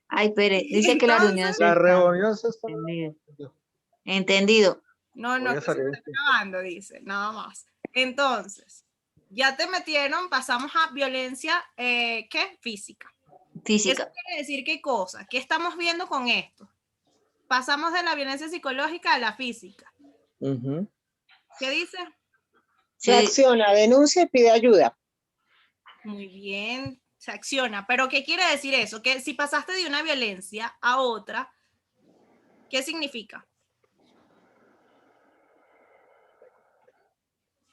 Ay, Pere, dice que la reunión se La está. reunión se está... Entendido. Entendido. No, Voy a que se salir. está grabando, dice, nada más. Entonces, ya te metieron, pasamos a violencia, ¿qué? Física. Física. Eso quiere decir qué cosa, ¿qué estamos viendo con esto? Pasamos de la violencia psicológica a la física. ¿Qué dice? Se acciona, denuncia y pide ayuda. Muy bien, se acciona. Pero ¿qué quiere decir eso? Que si pasaste de una violencia a otra, ¿qué significa?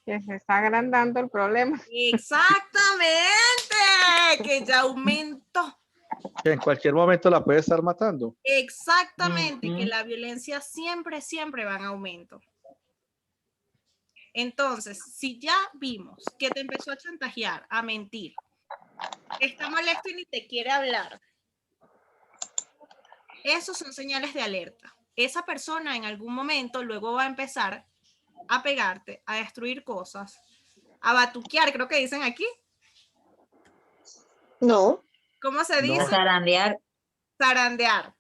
Que se está agrandando el problema. Exactamente, que ya aumentó. Que en cualquier momento la puede estar matando. Exactamente, que la violencia siempre, siempre va en aumento. Entonces, si ya vimos que te empezó a chantajear, a mentir, está molesto y ni te quiere hablar, esos son señales de alerta. Esa persona en algún momento luego va a empezar a pegarte, a destruir cosas, a batuquear, creo que dicen aquí. No. ¿Cómo se dice? A zarandear. Zarandear.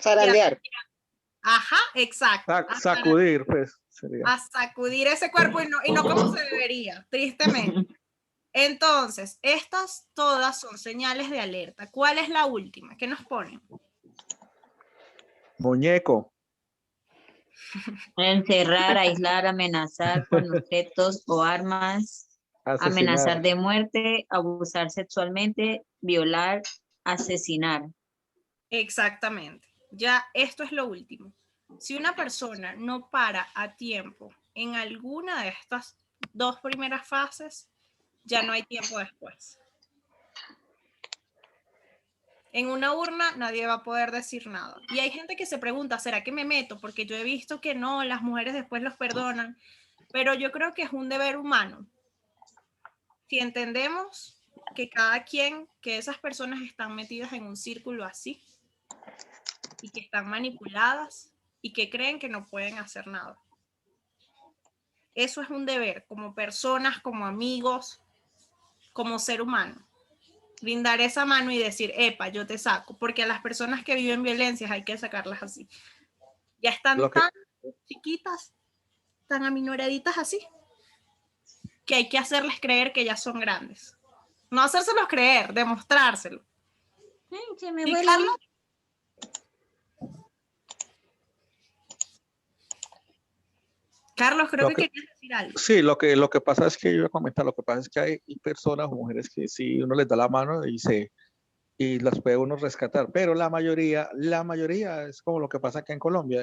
Zarandear. Ajá, exacto. Sacudir, pues. Sería. A sacudir ese cuerpo y no como se debería, tristemente. Entonces, estas todas son señales de alerta. ¿Cuál es la última? ¿Qué nos ponen? Muñeco. Encerrar, aislar, amenazar con objetos o armas, Asesinar. amenazar de muerte, abusar sexualmente, violar, asesinar. Exactamente. Ya esto es lo último. Si una persona no para a tiempo en alguna de estas dos primeras fases, ya no hay tiempo después. En una urna nadie va a poder decir nada. Y hay gente que se pregunta, ¿será que me meto? Porque yo he visto que no, las mujeres después los perdonan. Pero yo creo que es un deber humano. Si entendemos que cada quien, que esas personas están metidas en un círculo así y que están manipuladas y que creen que no pueden hacer nada. Eso es un deber como personas, como amigos, como ser humano. Brindar esa mano y decir, epa, yo te saco, porque a las personas que viven violencias hay que sacarlas así. Ya están tan chiquitas, tan aminoraditas así, que hay que hacerles creer que ya son grandes. No hacérselos creer, demostrárselo. Se me ¿Sí, fue Carlos? Carlos, creo que querías decir algo. Sí, lo que pasa es que yo voy a comentar, lo que pasa es que hay personas o mujeres que sí, uno les da la mano y las puede uno rescatar, pero la mayoría es como lo que pasa acá en Colombia,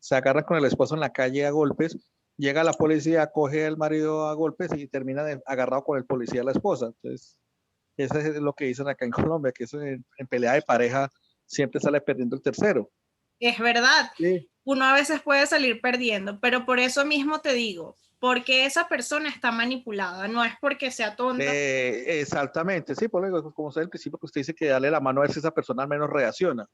se agarra con el esposo en la calle a golpes, llega la policía, coge al marido a golpes y termina agarrado con el policía la esposa. Entonces, eso es lo que dicen acá en Colombia, que eso en pelea de pareja siempre sale perdiendo el tercero. Es verdad. Sí. Uno a veces puede salir perdiendo, pero por eso mismo te digo, porque esa persona está manipulada, no es porque sea tonta. Exactamente, sí, por lo como usted al principio que usted dice que darle la mano a ver si esa persona al menos reacciona.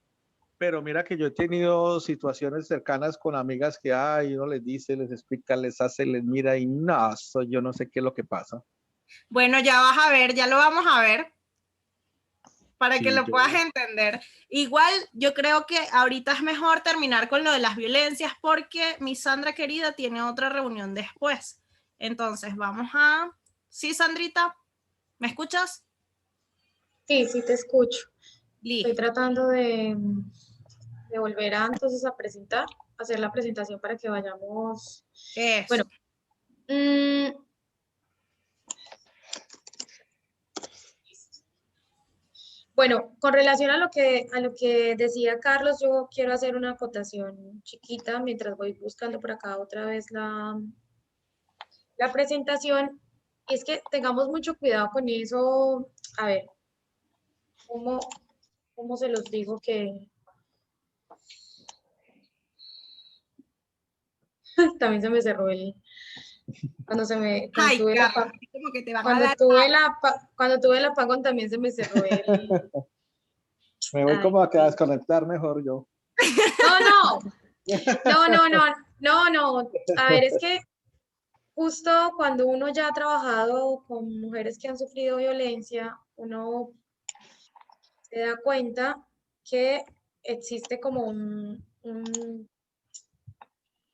Pero mira que yo he tenido situaciones cercanas con amigas que uno les dice, les explica, les hace, les mira y no, yo no sé qué es lo que pasa. Bueno, ya vas a ver, ya lo vamos a ver para sí, que lo puedas entender. Igual yo creo que ahorita es mejor terminar con lo de las violencias porque mi Sandra querida tiene otra reunión después. Entonces vamos a... ¿Sí, Sandrita? ¿Me escuchas? Sí, sí te escucho. Listo. Estoy tratando de volver a entonces a presentar, hacer la presentación para que vayamos. Eso. Bueno, con relación a lo que decía Carlos, yo quiero hacer una acotación chiquita mientras voy buscando por acá otra vez la presentación. Y es que tengamos mucho cuidado con eso. A ver, ¿cómo se los digo que... También se me cerró cuando tuve el apagón también se me cerró Me voy como a desconectar mejor yo. No. A ver, es que justo cuando uno ya ha trabajado con mujeres que han sufrido violencia, uno se da cuenta que existe como una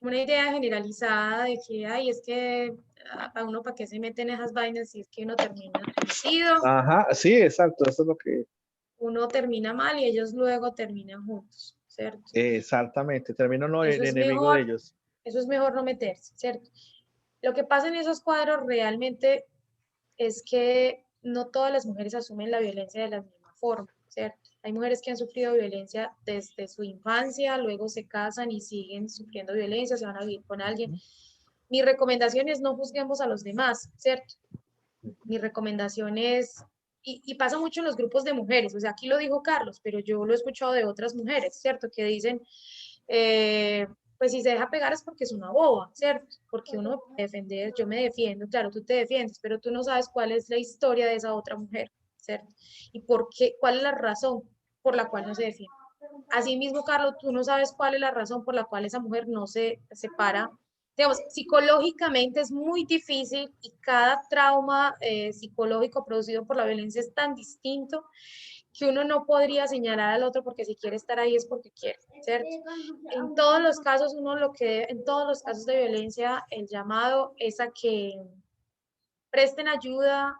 idea generalizada de que, ay, es que a uno para qué se meten esas vainas si es que uno termina metido, Ajá, sí, exacto, eso es lo que, uno termina mal y ellos luego terminan juntos, ¿cierto? exactamente, termino no el Eso es enemigo de ellos. eso es mejor no meterse, ¿cierto? Lo que pasa en esos cuadros realmente es que no todas las mujeres asumen la violencia de la misma forma, ¿cierto? Hay mujeres que han sufrido violencia desde su infancia, luego se casan y siguen sufriendo violencia, se van a vivir con alguien. Mi recomendación es no juzguemos a los demás, ¿cierto? Mi recomendación es, y pasa mucho en los grupos de mujeres, o sea, aquí lo dijo Carlos, pero yo lo he escuchado de otras mujeres, ¿cierto? Que dicen, pues si se deja pegar es porque es una boba, ¿cierto? Porque uno defender, yo me defiendo, claro, tú te defiendes, pero tú no sabes cuál es la historia de esa otra mujer, ¿cierto? Y por qué, cuál es la razón por la cual no se defiende. Asimismo, Carlos, tú no sabes cuál es la razón por la cual esa mujer no se separa. Digamos, psicológicamente es muy difícil y cada trauma psicológico producido por la violencia es tan distinto que uno no podría señalar al otro porque si quiere estar ahí es porque quiere, ¿cierto? En todos los casos, en todos los casos de violencia, el llamado es a que presten ayuda,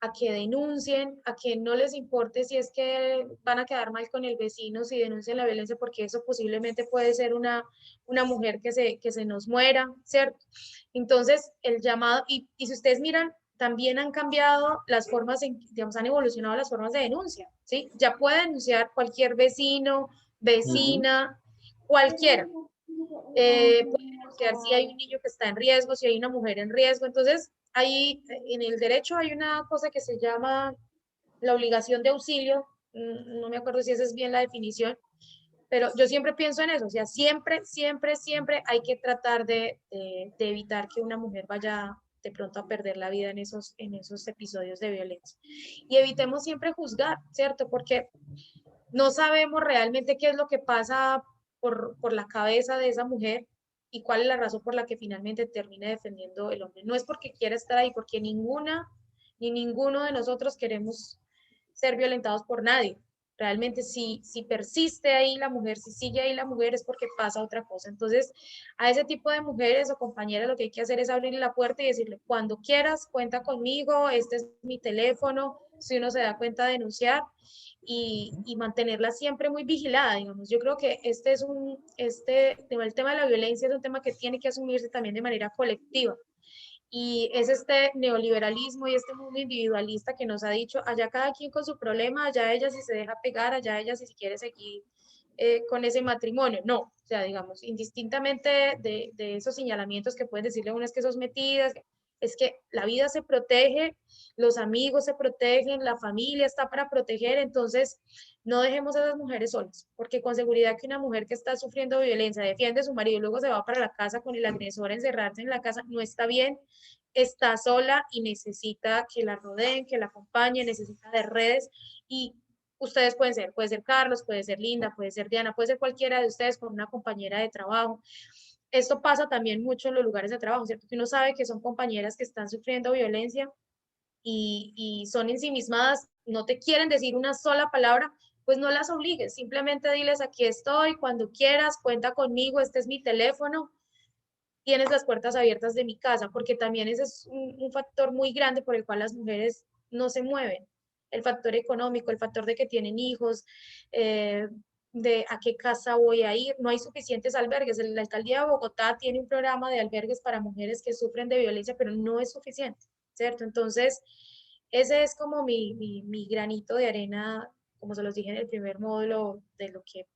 a que denuncien, a que no les importe si es que van a quedar mal con el vecino, si denuncian la violencia, porque eso posiblemente puede ser una mujer que se nos muera, ¿cierto? Entonces, el llamado, y si ustedes miran, también han cambiado las formas, digamos, han evolucionado las formas de denuncia, ¿sí? Ya puede denunciar cualquier vecino, vecina, cualquiera. Puede denunciar si hay un niño que está en riesgo, si hay una mujer en riesgo. Entonces, ahí en el derecho hay una cosa que se llama la obligación de auxilio. No me acuerdo si esa es bien la definición, pero yo siempre pienso en eso. O sea, siempre, siempre, siempre hay que tratar de evitar que una mujer vaya de pronto a perder la vida en esos episodios de violencia. Y evitemos siempre juzgar, ¿cierto? Porque no sabemos realmente qué es lo que pasa por la cabeza de esa mujer y cuál es la razón por la que finalmente termina defendiendo el hombre. No es porque quiera estar ahí, porque ninguna ni ninguno de nosotros queremos ser violentados por nadie. Realmente si persiste ahí la mujer, si sigue ahí la mujer es porque pasa otra cosa. Entonces, a ese tipo de mujeres o compañeras lo que hay que hacer es abrirle la puerta y decirle, cuando quieras, cuenta conmigo, este es mi teléfono, si uno se da cuenta, denunciar y mantenerla siempre muy vigilada, digamos. Yo creo que el tema de la violencia es un tema que tiene que asumirse también de manera colectiva. Y es este neoliberalismo y este mundo individualista que nos ha dicho, allá cada quien con su problema, allá ella si se deja pegar, allá ella si quiere seguir con ese matrimonio. No, o sea, digamos, indistintamente de esos señalamientos que pueden decirle a uno es que sos metidas, es que la vida se protege, los amigos se protegen, la familia está para proteger, entonces no dejemos a esas mujeres solas, porque con seguridad que una mujer que está sufriendo violencia defiende a su marido y luego se va para la casa con el agresor a encerrarse en la casa, no está bien, está sola y necesita que la rodeen, que la acompañen, necesita de redes y ustedes puede ser Carlos, puede ser Linda, puede ser Diana, puede ser cualquiera de ustedes con una compañera de trabajo. Esto pasa también mucho en los lugares de trabajo, ¿cierto? Que uno sabe que son compañeras que están sufriendo violencia y son ensimismadas, no te quieren decir una sola palabra, pues no las obligues, simplemente diles aquí estoy, cuando quieras, cuenta conmigo, este es mi teléfono, tienes las puertas abiertas de mi casa, porque también ese es un factor muy grande por el cual las mujeres no se mueven. El factor económico, el factor de que tienen hijos, de a qué casa voy a ir. No hay suficientes albergues. La alcaldía de Bogotá tiene un programa de albergues para mujeres que sufren de violencia, pero no es suficiente, ¿cierto? Entonces, ese es como mi granito de arena, como se los dije en el primer módulo, de lo que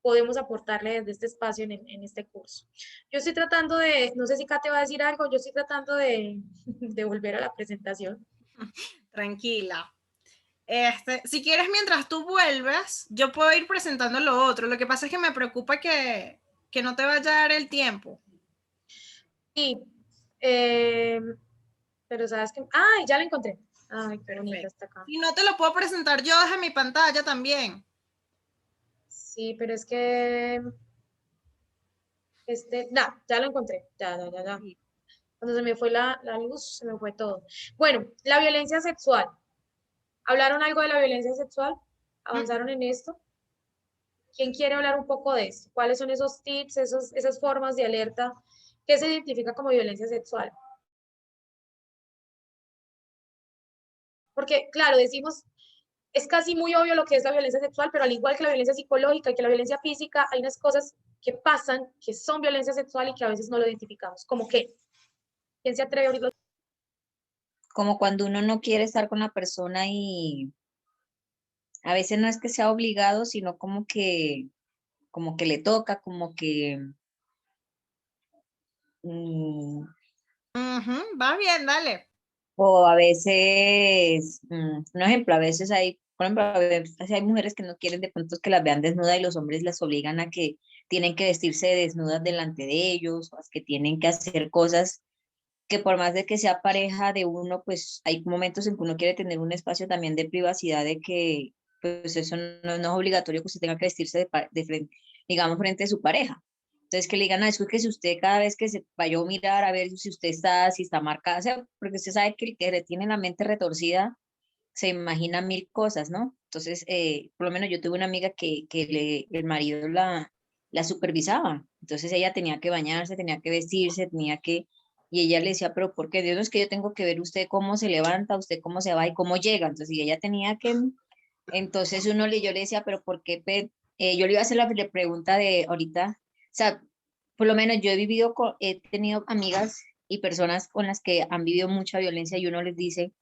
podemos aportarle desde este espacio en este curso. Yo estoy tratando no sé si Kate va a decir algo, yo estoy tratando de volver a la presentación. Tranquila. Si quieres, mientras tú vuelves, yo puedo ir presentando lo otro. Lo que pasa es que me preocupa que no te vaya a dar el tiempo. Sí, pero sabes que... ¡Ay, ya lo encontré! ¡Ay, qué bonita está acá! Y no te lo puedo presentar yo desde mi pantalla también. Sí, pero es que... no, ya lo encontré. Ya. Cuando se me fue la luz, se me fue todo. Bueno, la violencia sexual. ¿Hablaron algo de la violencia sexual? ¿Avanzaron en esto? ¿Quién quiere hablar un poco de esto? ¿Cuáles son esos tips, esas formas de alerta que se identifica como violencia sexual? Porque, claro, decimos, es casi muy obvio lo que es la violencia sexual, pero al igual que la violencia psicológica y que la violencia física, hay unas cosas que pasan, que son violencia sexual y que a veces no lo identificamos. ¿Cómo qué? ¿Quién se atreve a abrirlo? Como cuando uno no quiere estar con la persona y a veces no es que sea obligado, sino como que le toca, como que mm, Ujú, va bien, dale. o a veces, un ejemplo, a veces hay, por ejemplo, a veces hay mujeres que no quieren de pronto que las vean desnudas y los hombres las obligan a que tienen que vestirse desnudas delante de ellos, o que tienen que hacer cosas que por más de que sea pareja de uno, pues hay momentos en que uno quiere tener un espacio también de privacidad, de que pues eso no es obligatorio que usted tenga que vestirse de frente, digamos, frente a su pareja. Entonces que le digan, es que si usted cada vez que se vaya a mirar a ver si usted está, si está marcada, o sea, porque usted sabe que el que tiene la mente retorcida se imagina mil cosas, ¿no? Entonces, por lo menos yo tuve una amiga que el marido la supervisaba, entonces ella tenía que bañarse, tenía que vestirse, tenía que, y ella le decía, pero ¿por qué? Dios, no es que yo tengo que ver usted cómo se levanta, usted cómo se va y cómo llega, entonces, y ella tenía que, entonces yo le decía, pero ¿por qué? Yo le iba a hacer la pregunta de ahorita, o sea, por lo menos yo he vivido, he tenido amigas y personas con las que han vivido mucha violencia y uno les dice,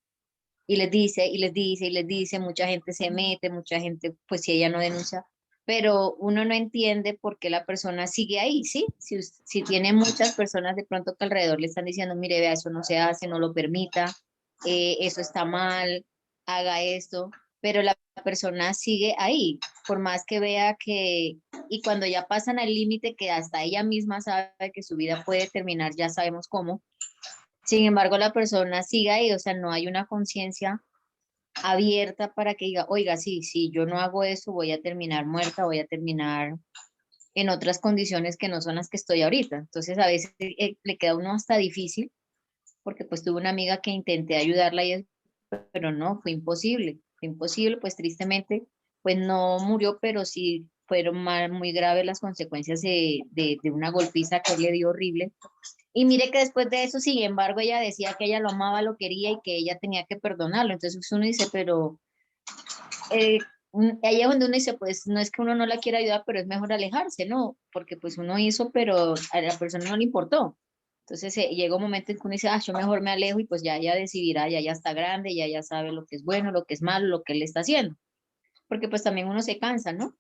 y les dice, y les dice, y les dice, mucha gente se mete, mucha gente, pues si ella no denuncia, pero uno no entiende por qué la persona sigue ahí, ¿sí? Si tiene muchas personas de pronto que alrededor le están diciendo, mire, vea, eso no se hace, no lo permita, eso está mal, haga esto, pero la persona sigue ahí, por más que vea que, y cuando ya pasan al límite que hasta ella misma sabe que su vida puede terminar, ya sabemos cómo, sin embargo, la persona sigue ahí, o sea, no hay una conciencia abierta para que diga, oiga, sí, si yo no hago eso, voy a terminar muerta, voy a terminar en otras condiciones que no son las que estoy ahorita. Entonces, a veces le queda a uno hasta difícil, porque pues tuve una amiga que intenté ayudarla, pero no, fue imposible, pues tristemente, pues no murió, pero sí fueron muy graves las consecuencias de una golpiza que le dio horrible. Y mire que después de eso, sin embargo, ella decía que ella lo amaba, lo quería y que ella tenía que perdonarlo. Entonces uno dice, pero ahí es donde uno dice, pues no es que uno no la quiera ayudar, pero es mejor alejarse, ¿no? Porque pues uno hizo, pero a la persona no le importó. Entonces llega un momento en que uno dice, yo mejor me alejo y pues ya ella decidirá, ya está grande, ya sabe lo que es bueno, lo que es malo, lo que él está haciendo. Porque pues también uno se cansa, ¿no?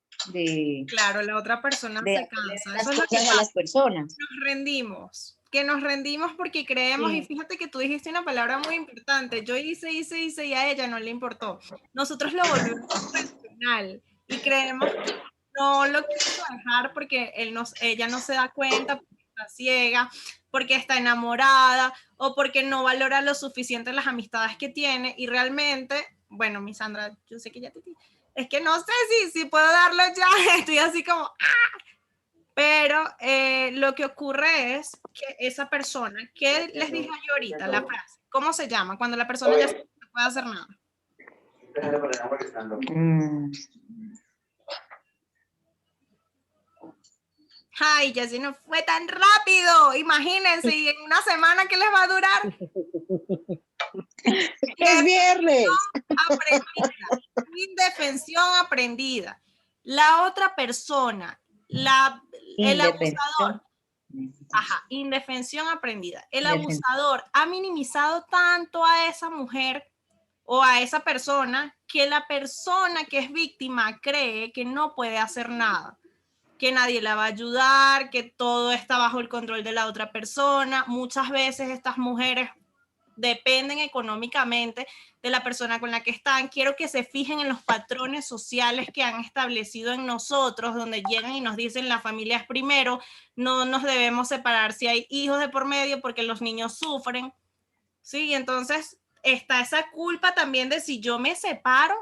Claro, la otra persona De se hacerle cansa. las Eso es lo que cosas a las personas. que nos rendimos porque creemos, y Sí. fíjate que tú dijiste una palabra muy importante, yo hice y a ella no le importó. Nosotros lo volvemos personal y creemos que no lo quiso dejar porque ella no se da cuenta, porque está ciega, porque está enamorada o porque no valora lo suficiente las amistades que tiene y realmente, bueno, mi Sandra, yo sé que ya te... Es que no sé si puedo darlo ya, estoy así como... Pero lo que ocurre es que esa persona, ¿qué les dije yo ahorita? La frase, ¿cómo se llama? Cuando la persona ya no puede hacer nada. Mm, Ay, ya si no fue tan rápido. Imagínense, y en una semana, ¿qué les va a durar? Es viernes. Aprendida. Indefensión aprendida. La otra persona, el abusador. Ajá, indefensión aprendida. El abusador ha minimizado tanto a esa mujer o a esa persona que la persona que es víctima cree que no puede hacer nada, que nadie la va a ayudar, que todo está bajo el control de la otra persona. Muchas veces estas mujeres dependen económicamente de la persona con la que están. Quiero que se fijen en los patrones sociales que han establecido en nosotros, donde llegan y nos dicen la familia es primero, no nos debemos separar si hay hijos de por medio porque los niños sufren, ¿sí? Entonces está esa culpa también de si yo me separo,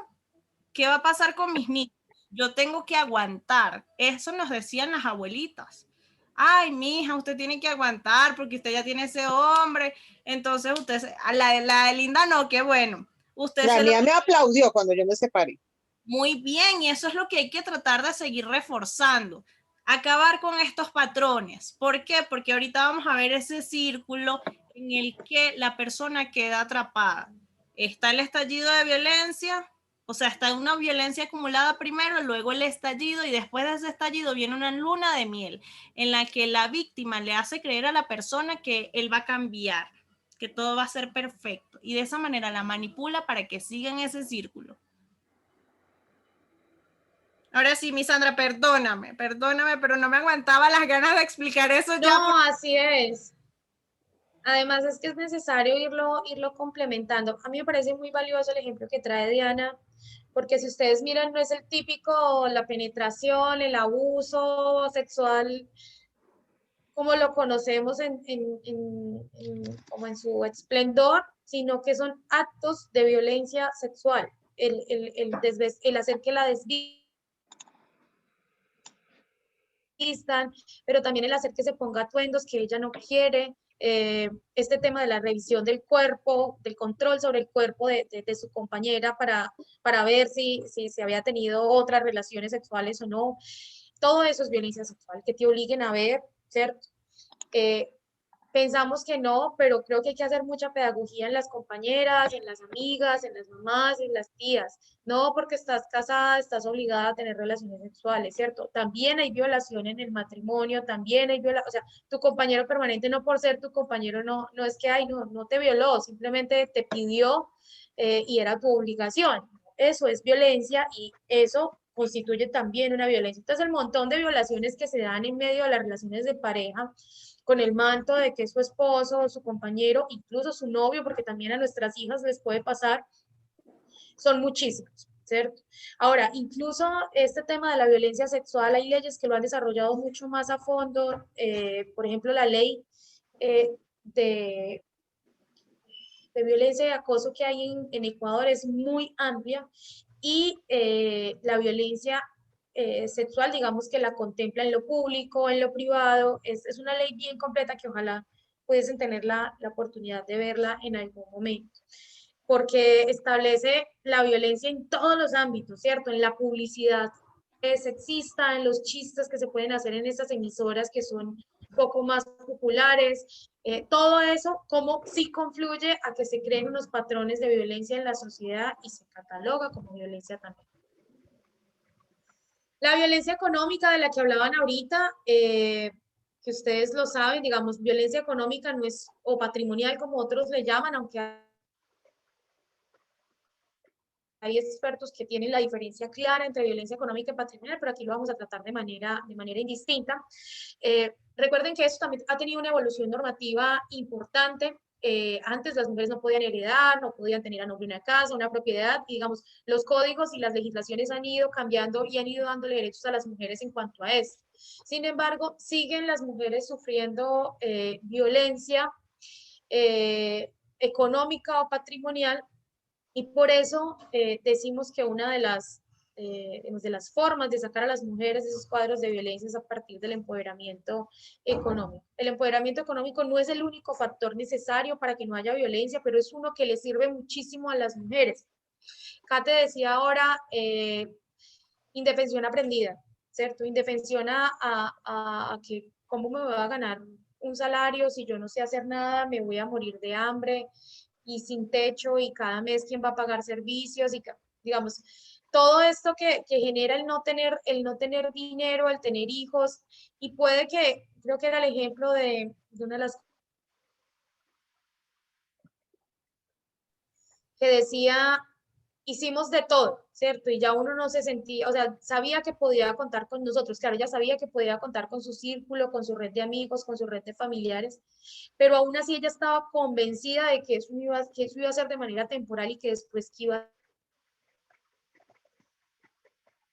¿qué va a pasar con mis niños? Yo tengo que aguantar. Eso nos decían las abuelitas. ay, mija, usted tiene que aguantar porque usted ya tiene ese hombre, entonces usted, la de Linda no, qué bueno. Usted La se lo... mía me aplaudió cuando yo me separé. Muy bien, y eso es lo que hay que tratar de seguir reforzando. Acabar con estos patrones. ¿Por qué? Porque ahorita vamos a ver ese círculo en el que la persona queda atrapada. Está el estallido de violencia, o sea, está una violencia acumulada primero, luego el estallido, y después de ese estallido viene una luna de miel en la que la víctima le hace creer a la persona que él va a cambiar, que todo va a ser perfecto, y de esa manera la manipula para que siga en ese círculo. Ahora sí, mi Sandra, perdóname, pero no me aguantaba las ganas de explicar eso ya. No, así es. Además es que es necesario irlo complementando. A mí me parece muy valioso el ejemplo que trae Diana, porque si ustedes miran, no es el típico, la penetración, el abuso sexual, como lo conocemos como en su esplendor, sino que son actos de violencia sexual. El hacer que la desvistan, pero también el hacer que se ponga atuendos que ella no quiere, este tema de la revisión del cuerpo, del control sobre el cuerpo de su compañera para ver si se había tenido otras relaciones sexuales o no. Todo eso es violencia sexual, que te obliguen a ver, ¿cierto? Pensamos que no, pero creo que hay que hacer mucha pedagogía en las compañeras, en las amigas, en las mamás, en las tías. No porque estás casada, estás obligada a tener relaciones sexuales, ¿cierto? También hay violación en el matrimonio, también hay violación, o sea, tu compañero permanente no por ser tu compañero, no es que, ay, no te violó, simplemente te pidió y era tu obligación. Eso es violencia y eso constituye también una violencia. Entonces, el montón de violaciones que se dan en medio de las relaciones de pareja, con el manto de que es su esposo, su compañero, incluso su novio, porque también a nuestras hijas les puede pasar, son muchísimos, ¿cierto? Ahora, incluso este tema de la violencia sexual, hay leyes que lo han desarrollado mucho más a fondo, por ejemplo, la ley de violencia y acoso que hay en Ecuador es muy amplia y la violencia sexual, digamos que la contempla en lo público, en lo privado, es una ley bien completa que ojalá pudiesen tener la oportunidad de verla en algún momento, porque establece la violencia en todos los ámbitos, ¿cierto? En la publicidad sexista, en los chistes que se pueden hacer en estas emisoras que son poco más populares, todo eso, como sí confluye a que se creen unos patrones de violencia en la sociedad y se cataloga como violencia también. La violencia económica de la que hablaban ahorita, que ustedes lo saben, digamos, violencia económica no es, o patrimonial como otros le llaman, aunque hay expertos que tienen la diferencia clara entre violencia económica y patrimonial, pero aquí lo vamos a tratar de manera indistinta. Recuerden que esto también ha tenido una evolución normativa importante. Antes las mujeres no podían heredar, no podían tener a nombre una casa, una propiedad, y digamos, los códigos y las legislaciones han ido cambiando y han ido dándole derechos a las mujeres en cuanto a esto. Sin embargo, siguen las mujeres sufriendo violencia económica o patrimonial, y por eso decimos que una de las formas de sacar a las mujeres de esos cuadros de violencia es a partir del empoderamiento económico. El empoderamiento económico no es el único factor necesario para que no haya violencia, pero es uno que le sirve muchísimo a las mujeres. Kate decía ahora, indefensión aprendida, ¿cierto? Indefensión a que cómo me voy a ganar un salario si yo no sé hacer nada, me voy a morir de hambre y sin techo, y cada mes quién va a pagar servicios, y digamos, todo esto que genera el no tener dinero, el tener hijos, y puede que, creo que era el ejemplo de una de las que decía, hicimos de todo, ¿cierto? Y ya uno no se sentía, o sea, sabía que podía contar con nosotros, claro, ella sabía que podía contar con su círculo, con su red de amigos, con su red de familiares, pero aún así ella estaba convencida de que eso iba a ser de manera temporal y que después que iba a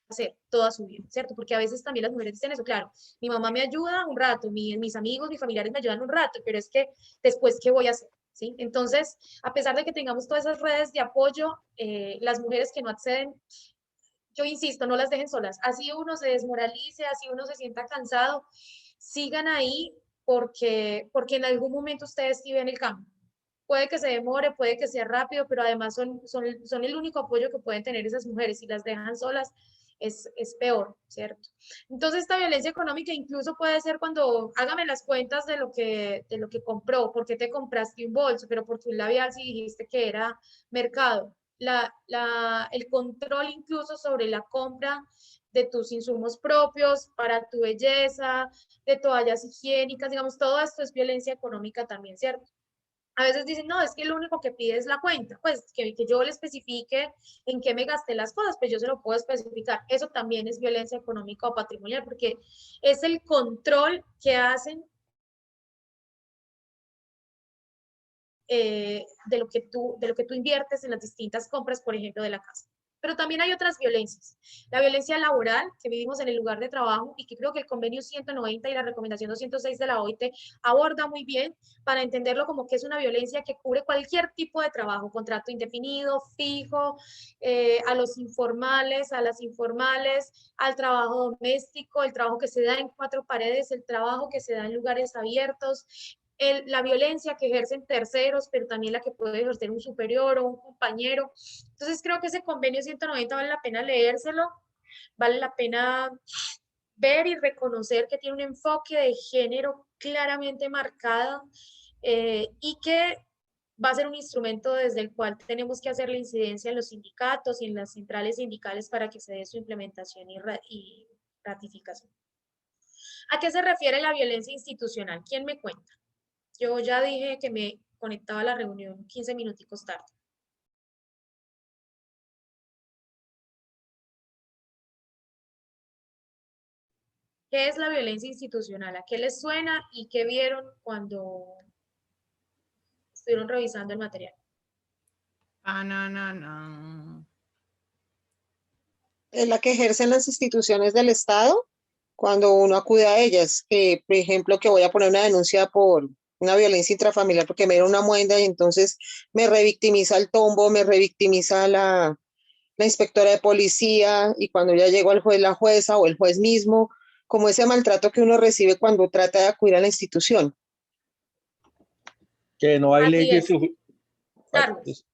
hacer toda su vida, ¿cierto? Porque a veces también las mujeres dicen eso, claro, mi mamá me ayuda un rato, mis amigos, mis familiares me ayudan un rato, pero es que después, ¿qué voy a hacer? ¿Sí? Entonces, a pesar de que tengamos todas esas redes de apoyo, las mujeres que no acceden, yo insisto, no las dejen solas. Así uno se desmoralice, así uno se sienta cansado, sigan ahí porque en algún momento ustedes sí ven el cambio. Puede que se demore, puede que sea rápido, pero además son el único apoyo que pueden tener esas mujeres. Si las dejan solas, es peor, ¿cierto? Entonces, esta violencia económica incluso puede ser cuando hágame las cuentas de lo que compró, por qué te compraste un bolso, pero porque un labial si dijiste que era mercado. El control incluso sobre la compra de tus insumos propios para tu belleza, de toallas higiénicas, digamos, todo esto es violencia económica también, ¿cierto? A veces dicen, no, es que lo único que pide es la cuenta, pues que yo le especifique en qué me gasté las cosas, pues yo se lo puedo especificar. Eso también es violencia económica o patrimonial, porque es el control que hacen de lo que tú inviertes en las distintas compras, por ejemplo, de la casa. Pero también hay otras violencias. La violencia laboral que vivimos en el lugar de trabajo y que creo que el convenio 190 y la recomendación 206 de la OIT aborda muy bien para entenderlo como que es una violencia que cubre cualquier tipo de trabajo, contrato indefinido, fijo, a los informales, a las informales, al trabajo doméstico, el trabajo que se da en cuatro paredes, el trabajo que se da en lugares abiertos, la violencia que ejercen terceros, pero también la que puede ejercer un superior o un compañero. Entonces creo que ese convenio 190 vale la pena leérselo, vale la pena ver y reconocer que tiene un enfoque de género claramente marcado y que va a ser un instrumento desde el cual tenemos que hacer la incidencia en los sindicatos y en las centrales sindicales para que se dé su implementación y ratificación. ¿A qué se refiere la violencia institucional? ¿Quién me cuenta? Yo ya dije que me conectaba a la reunión 15 minuticos tarde. ¿Qué es la violencia institucional? ¿A qué les suena y qué vieron cuando estuvieron revisando el material? Es la que ejercen las instituciones del Estado cuando uno acude a ellas. Por ejemplo, que voy a poner una denuncia por una violencia intrafamiliar porque me dieron una muenda y entonces me revictimiza el tombo, me revictimiza la inspectora de policía y cuando ya llegó al juez, la jueza o el juez mismo, como ese maltrato que uno recibe cuando trata de acudir a la institución. Que no hay Así leyes. es. Carlos.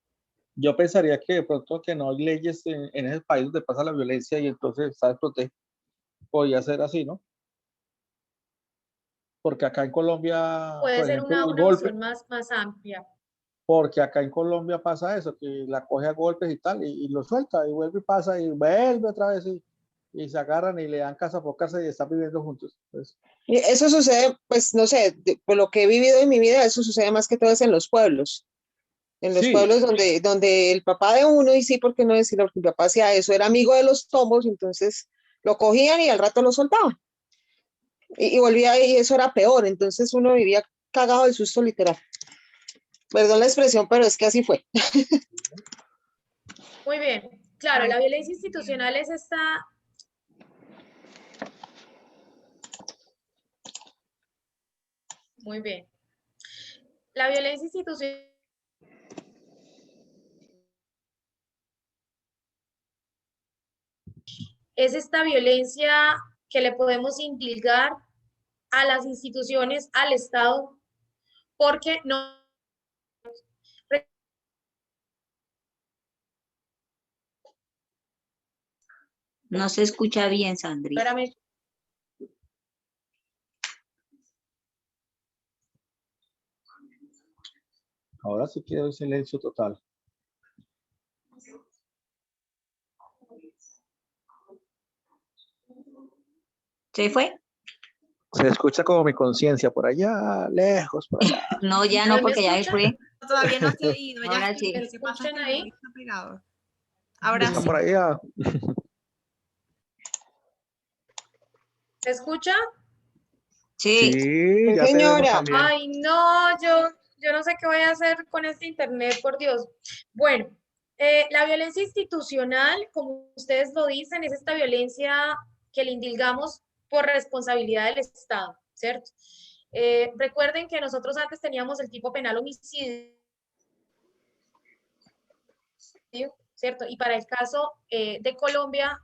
Yo pensaría que de pronto que no hay leyes en ese país donde pasa la violencia y entonces está desprotegido. Podría ser así, ¿no? Porque acá en Colombia, Puede por ser ejemplo, el una golpe, visión más amplia. porque acá en Colombia pasa eso, que la coge a golpes y tal, y lo suelta, y vuelve y pasa, y vuelve otra vez, y se agarran y le dan casa por casa y están viviendo juntos. Pues. Y eso sucede, pues no sé, por lo que he vivido en mi vida, eso sucede más que todo es en los pueblos. En los pueblos donde el papá de uno, y sí, ¿por qué no decirlo? Porque mi papá hacía eso, era amigo de los tombos, entonces lo cogían y al rato lo soltaban. Y volvía y eso era peor, entonces uno vivía cagado del susto literal. Perdón la expresión, pero es que así fue. Muy bien. Claro, la violencia institucional es esta... Muy bien. La violencia institucional es esta violencia que le podemos indilgar a las instituciones, al Estado, porque no... No se escucha bien, Sandri. Claramente. Ahora sí quedó en silencio total. ¿Se fue? Se escucha como mi conciencia por allá, lejos, por allá. No, ya no, porque ya se fue. Todavía no se ha ido. Ahora Ya sí. Lo que pasa es que ahí? está pegado. Ahora Está sí. por allá. ¿Se escucha? Sí. Sí, ya te vemos Señora. también. Ay, no, yo no sé qué voy a hacer con este internet, por Dios. Bueno, la violencia institucional, como ustedes lo dicen, es esta violencia que le indilgamos por responsabilidad del Estado, ¿cierto? Recuerden que nosotros antes teníamos el tipo penal homicidio, ¿cierto? Y para el caso de Colombia,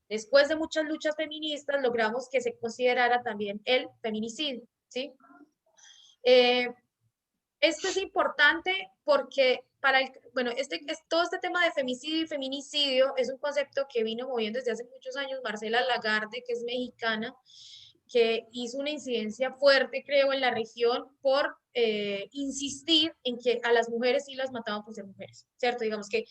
Después de muchas luchas feministas, logramos que se considerara también el feminicidio, ¿sí? Esto es importante porque bueno, todo este tema de femicidio y feminicidio es un concepto que vino moviendo desde hace muchos años Marcela Lagarde, que es mexicana, que hizo una incidencia fuerte, creo, en la región por insistir en que a las mujeres sí las mataban por ser mujeres, ¿cierto? Digamos que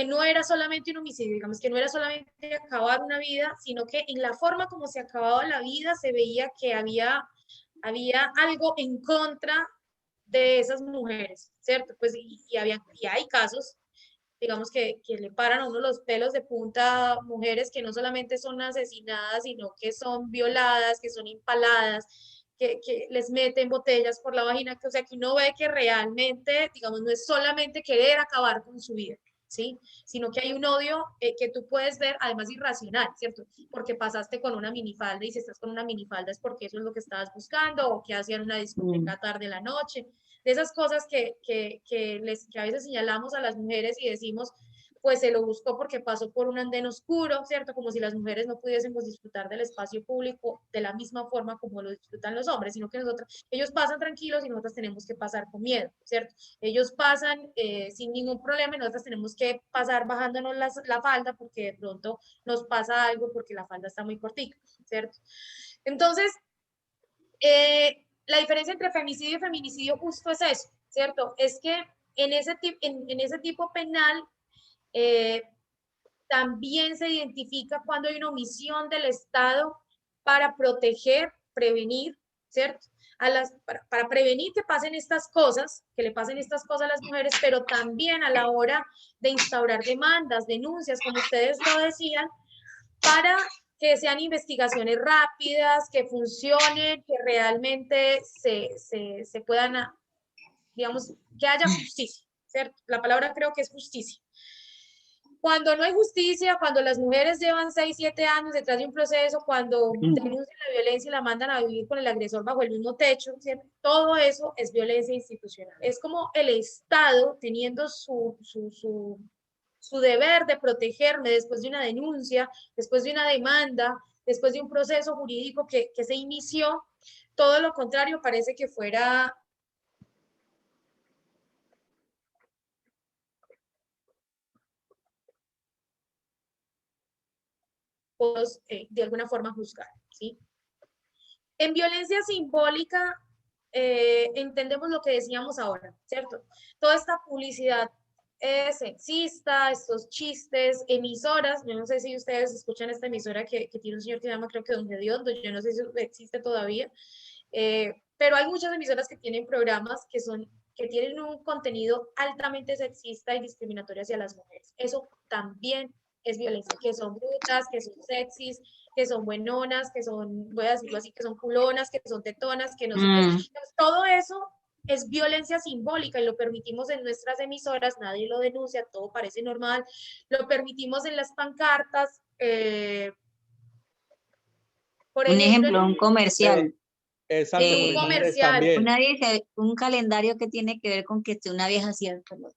no era solamente un homicidio, digamos que no era solamente acabar una vida, sino que en la forma como se acababa la vida se veía que había algo en contra de esas mujeres, ¿cierto? Pues y hay casos, digamos, que le paran a uno los pelos de punta a mujeres que no solamente son asesinadas, sino que son violadas, que son impaladas, que les meten botellas por la vagina, o sea, que uno ve que realmente, digamos, no es solamente querer acabar con su vida, ¿sí? Sino que hay un odio que tú puedes ver, además irracional, ¿cierto? Porque pasaste con una minifalda y si estás con una minifalda es porque eso es lo que estabas buscando o que hacían una discoteca tarde de la noche. De esas cosas que a veces señalamos a las mujeres y decimos, pues se lo buscó porque pasó por un andén oscuro, ¿cierto? Como si las mujeres no pudiésemos disfrutar del espacio público de la misma forma como lo disfrutan los hombres, sino que ellos pasan tranquilos y nosotros tenemos que pasar con miedo, ¿cierto? Ellos pasan sin ningún problema y nosotros tenemos que pasar bajándonos la falda porque de pronto nos pasa algo porque la falda está muy cortica, ¿cierto? Entonces, la diferencia entre femicidio y feminicidio justo es eso, ¿cierto? Es que en ese tipo penal también se identifica cuando hay una omisión del Estado para proteger, prevenir, ¿cierto? Para prevenir que pasen estas cosas, que le pasen estas cosas a las mujeres, pero también a la hora de instaurar demandas, denuncias, como ustedes lo decían, para que sean investigaciones rápidas, que funcionen, que realmente se puedan, digamos, que haya justicia, ¿cierto? La palabra creo que es justicia. Cuando no hay justicia, cuando las mujeres llevan 6, 7 años detrás de un proceso, cuando denuncian la violencia y la mandan a vivir con el agresor bajo el mismo techo, ¿cierto? Todo eso es violencia institucional. Es como el Estado teniendo su deber de protegerme después de una denuncia, después de una demanda, después de un proceso jurídico que se inició. Todo lo contrario parece que fuera de alguna forma juzgar, ¿sí? En violencia simbólica entendemos lo que decíamos ahora, ¿cierto? Toda esta publicidad sexista, estos chistes, emisoras, yo no sé si ustedes escuchan esta emisora que tiene un señor que se llama, creo que Don Gediondo, yo no sé si existe todavía, pero hay muchas emisoras que tienen programas que tienen un contenido altamente sexista y discriminatorio hacia las mujeres. Eso también es violencia, que son brutas, que son sexys, que son buenonas, que son, voy a decirlo así, que son culonas, que son tetonas, que no sé qué. Entonces, todo eso es violencia simbólica y lo permitimos en nuestras emisoras, nadie lo denuncia, todo parece normal, lo permitimos en las pancartas. Por Un ejemplo, ejemplo, un comercial. Exacto, con un el inglés comercial. también. Un calendario que tiene que ver con que esté una vieja así al pelo.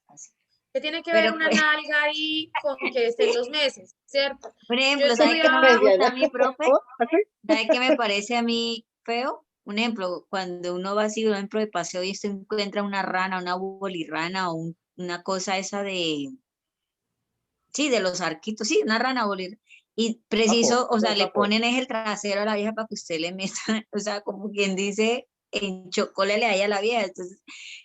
Así. Que tiene que ver Pero una pues, nalga ahí con que estén los meses, ¿cierto? por Yo ejemplo, ¿sabe qué no me estudiaba, gusta a mí, profe? ¿Sabe qué me parece a mí feo? Un ejemplo, cuando uno va así, por ejemplo, de paseo y se encuentra una rana, una bolirrana o una cosa esa de, sí, de los arquitos, sí, una rana bolirrana. Y preciso, o sea, le ponen es el trasero a la vieja para que usted le meta, o sea, como quien dice, en chocólele ahí a la vieja. Entonces,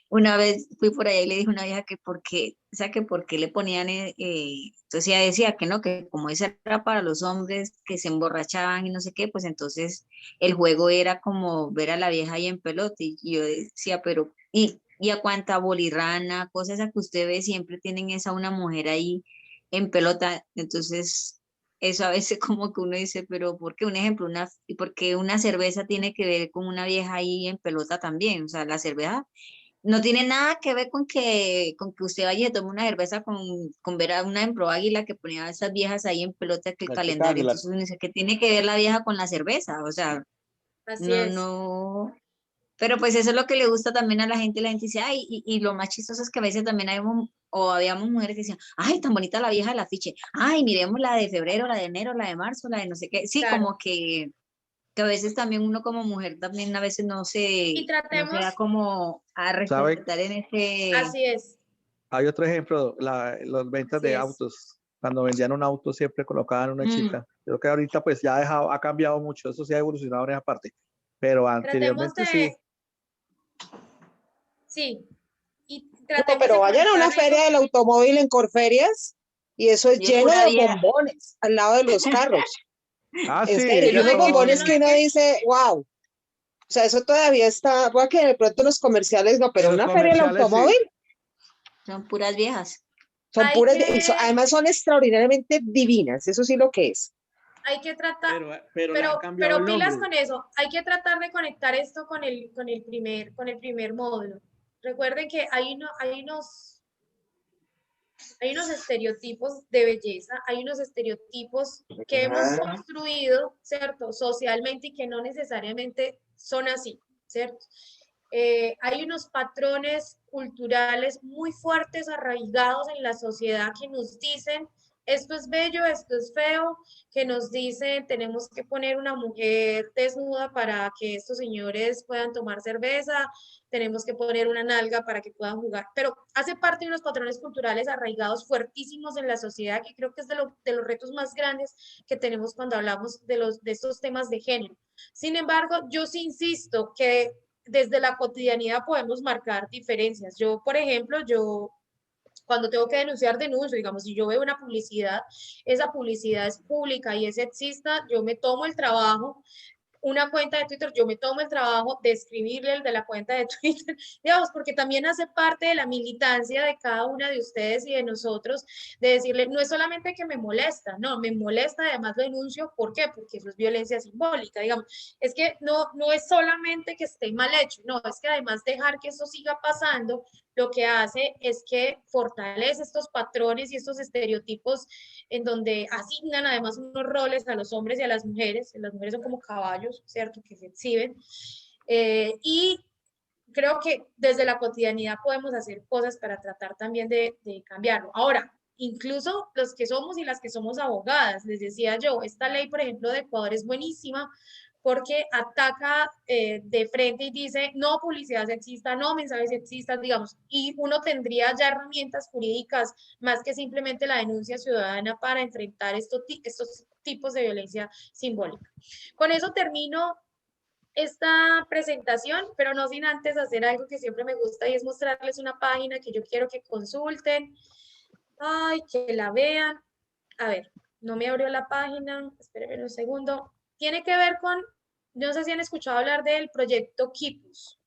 una vez fui por allá y le dije a una vieja que por qué, o sea, que por qué le ponían, entonces ella decía que no, que como eso era para los hombres que se emborrachaban y no sé qué, pues entonces el juego era como ver a la vieja ahí en pelota. Y yo decía, pero, y a cuánta bolirrana, cosas a que usted ve, siempre tienen esa una mujer ahí en pelota. Entonces, eso a veces como que uno dice, pero ¿por qué? Un ejemplo, porque una cerveza tiene que ver con una vieja ahí en pelota también. O sea, la cerveza no tiene nada que ver con que usted vaya y tome una cerveza con ver a una en Pro Águila que ponía a esas viejas ahí en pelota que el calendario. Entonces uno dice, ¿qué tiene que ver la vieja con la cerveza? O sea, así es. no. Pero pues eso es lo que le gusta también a la gente dice, ay, y lo más chistoso es que a veces también hay o habíamos mujeres que decían, ay, tan bonita la vieja del afiche, ay, miremos la de febrero, la de enero, la de marzo, la de no sé qué. Sí, Claro. como que a veces también uno como mujer también a veces no Y se da tratemos, como a ¿Sabe? respetar en ese... así es, Hay otro ejemplo, las ventas así de es. autos. Cuando vendían un auto siempre colocaban una Mm, chica. Creo que ahorita pues ya ha cambiado mucho, eso sí ha evolucionado en esa parte. Pero Tratemos anteriormente sí. de, sí, y No, tratemos pero de vayan a una conectar feria eso. del automóvil en Corferias y eso es yo lleno pura de vieja. bombones al lado de los carros. Ah, En sí, serio, y Yo ellas no unos he visto, yo bombones no son, que he uno visto. dice, wow. O sea, eso todavía está, puede que de pronto en los comerciales no, pero en los una feria del comerciales sí. automóvil Son puras viejas. son Hay puras, que, además son extraordinariamente divinas, eso sí lo que es. hay que tratar, Pero le han cambiado pero el pilas nombre. con eso. Hay que tratar de conectar esto con el primer módulo. Recuerden que hay unos estereotipos de belleza, hay unos estereotipos que hemos construido, ¿cierto? Socialmente y que no necesariamente son así, ¿cierto? Hay unos patrones culturales muy fuertes, arraigados en la sociedad que nos dicen, esto es bello, esto es feo, que nos dicen, tenemos que poner una mujer desnuda para que estos señores puedan tomar cerveza, tenemos que poner una nalga para que puedan jugar, pero hace parte de unos patrones culturales arraigados fuertísimos en la sociedad, que creo que es de los retos más grandes que tenemos cuando hablamos de estos temas de género. Sin embargo, yo sí insisto que desde la cotidianidad podemos marcar diferencias. Yo, por ejemplo, cuando tengo que denunciar, denuncio, digamos, si yo veo una publicidad, esa publicidad es pública y es sexista, yo me tomo el trabajo, una cuenta de Twitter, yo me tomo el trabajo de escribirle el de la cuenta de Twitter, digamos, porque también hace parte de la militancia de cada una de ustedes y de nosotros, de decirle, no es solamente que me molesta, no, me molesta, además lo denuncio, ¿por qué? Porque eso es violencia simbólica, digamos, es que no es solamente que esté mal hecho, no, es que además dejar que eso siga pasando, lo que hace es que fortalece estos patrones y estos estereotipos en donde asignan además unos roles a los hombres y a las mujeres son como caballos, ¿cierto?, que se exhiben, y creo que desde la cotidianidad podemos hacer cosas para tratar también de cambiarlo. Ahora, incluso los que somos y las que somos abogadas, les decía yo, esta ley, por ejemplo, de Ecuador es buenísima porque ataca de frente y dice no publicidad sexista, no mensajes sexistas, digamos, y uno tendría ya herramientas jurídicas más que simplemente la denuncia ciudadana para enfrentar estos tipos de violencia simbólica. Con eso termino esta presentación, pero no sin antes hacer algo que siempre me gusta y es mostrarles una página que yo quiero que consulten, ay, que la vean. A ver, no me abrió la página, espérenme un segundo. Tiene que ver con, no sé si han escuchado hablar del proyecto Kipus.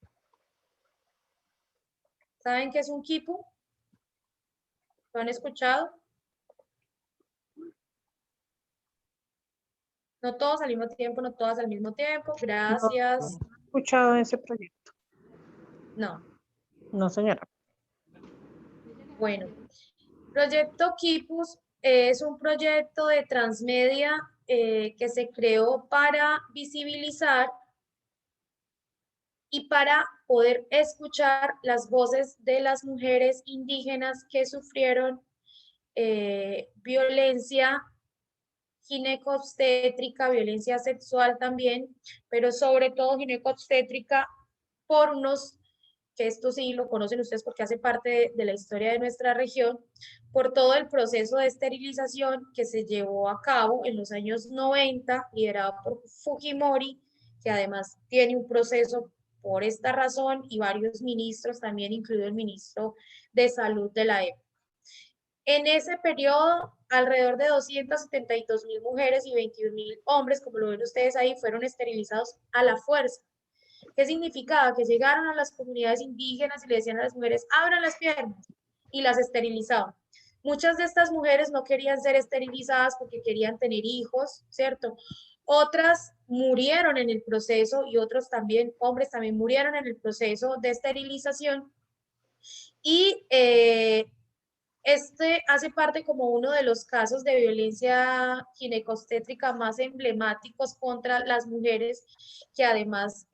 ¿Saben qué es un Kipu? ¿Lo han escuchado? No todos al mismo tiempo, no todas al mismo tiempo. Gracias. No he escuchado ese proyecto. No. No, señora. Bueno, Proyecto Kipus es un proyecto de transmedia que se creó para visibilizar y para poder escuchar las voces de las mujeres indígenas que sufrieron violencia ginecobstétrica, violencia sexual también, pero sobre todo ginecobstétrica por unos, que esto sí lo conocen ustedes porque hace parte de la historia de nuestra región, por todo el proceso de esterilización que se llevó a cabo en los años 90, liderado por Fujimori, que además tiene un proceso por esta razón y varios ministros, también incluido el ministro de Salud de la época. En ese periodo, alrededor de 272.000 mujeres y 21.000 hombres, como lo ven ustedes ahí, fueron esterilizados a la fuerza. ¿Qué significaba? Que llegaron a las comunidades indígenas y le decían a las mujeres, abran las piernas, y las esterilizaban. Muchas de estas mujeres no querían ser esterilizadas porque querían tener hijos, ¿cierto? Otras murieron en el proceso y otros también, hombres también murieron en el proceso de esterilización. Y este hace parte como uno de los casos de violencia ginecobstétrica más emblemáticos contra las mujeres, que además,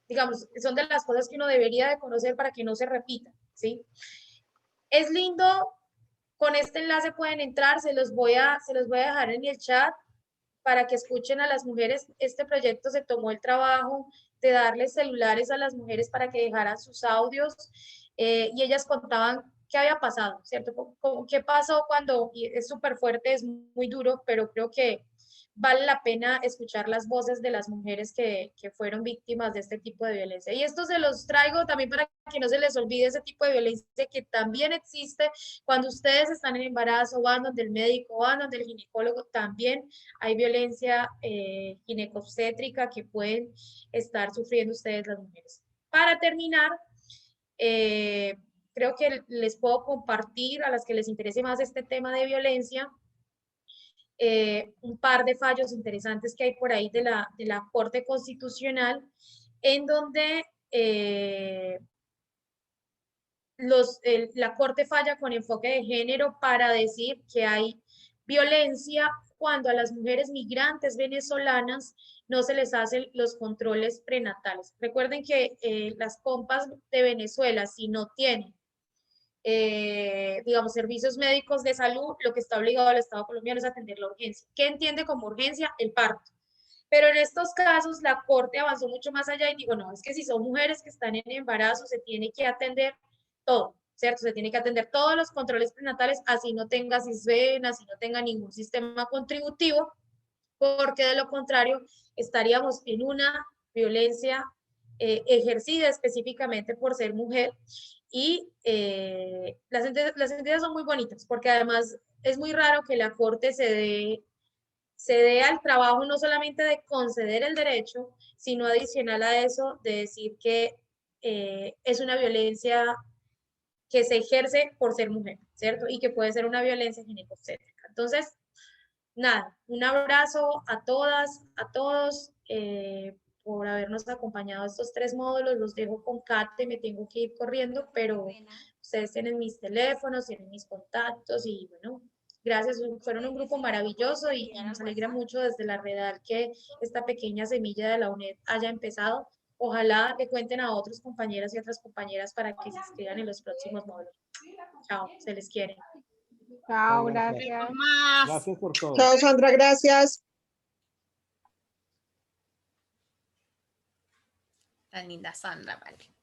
digamos, son de las cosas que uno debería de conocer para que no se repita, ¿sí? Es lindo, con este enlace pueden entrar, se los voy a dejar en el chat para que escuchen a las mujeres. Este proyecto se tomó el trabajo de darles celulares a las mujeres para que dejaran sus audios y ellas contaban qué había pasado, ¿cierto? ¿Qué pasó cuando, y es súper fuerte, es muy duro, pero creo que vale la pena escuchar las voces de las mujeres que fueron víctimas de este tipo de violencia. Y esto se los traigo también para que no se les olvide ese tipo de violencia que también existe cuando ustedes están en embarazo, van donde el médico, van donde el ginecólogo, también hay violencia ginecobstétrica que pueden estar sufriendo ustedes las mujeres. Para terminar, creo que les puedo compartir a las que les interese más este tema de violencia, un par de fallos interesantes que hay por ahí de la Corte Constitucional, en donde la Corte falla con enfoque de género para decir que hay violencia cuando a las mujeres migrantes venezolanas no se les hacen los controles prenatales. Recuerden que las compas de Venezuela, si no tienen digamos, servicios médicos de salud, lo que está obligado el Estado colombiano es atender la urgencia. ¿Qué entiende como urgencia? El parto. Pero en estos casos la Corte avanzó mucho más allá y digo, no, es que si son mujeres que están en embarazo, se tiene que atender todo, ¿cierto? Se tiene que atender todos los controles prenatales, así no tenga CISBEN, así no tenga ningún sistema contributivo, porque de lo contrario estaríamos en una violencia ejercida específicamente por ser mujer. Y las sentencias son muy bonitas, porque además es muy raro que la Corte se dé al trabajo no solamente de conceder el derecho, sino adicional a eso, de decir que es una violencia que se ejerce por ser mujer, ¿cierto? Y que puede ser una violencia ginecobstétrica. Entonces, nada, un abrazo a todas, a todos, por habernos acompañado a estos 3 módulos. Los dejo con Kate, me tengo que ir corriendo, pero ustedes tienen mis teléfonos, tienen mis contactos y bueno, gracias, fueron un grupo maravilloso y nos alegra mucho desde la Redal que esta pequeña semilla de la UNED haya empezado. Ojalá le cuenten a otros compañeros y otras compañeras para que se inscriban en los próximos módulos. Chao, se les quiere. Chao, Gracias. gracias. Más. Gracias por todo. Chao, Sandra, gracias. Tan linda Sandra, vale.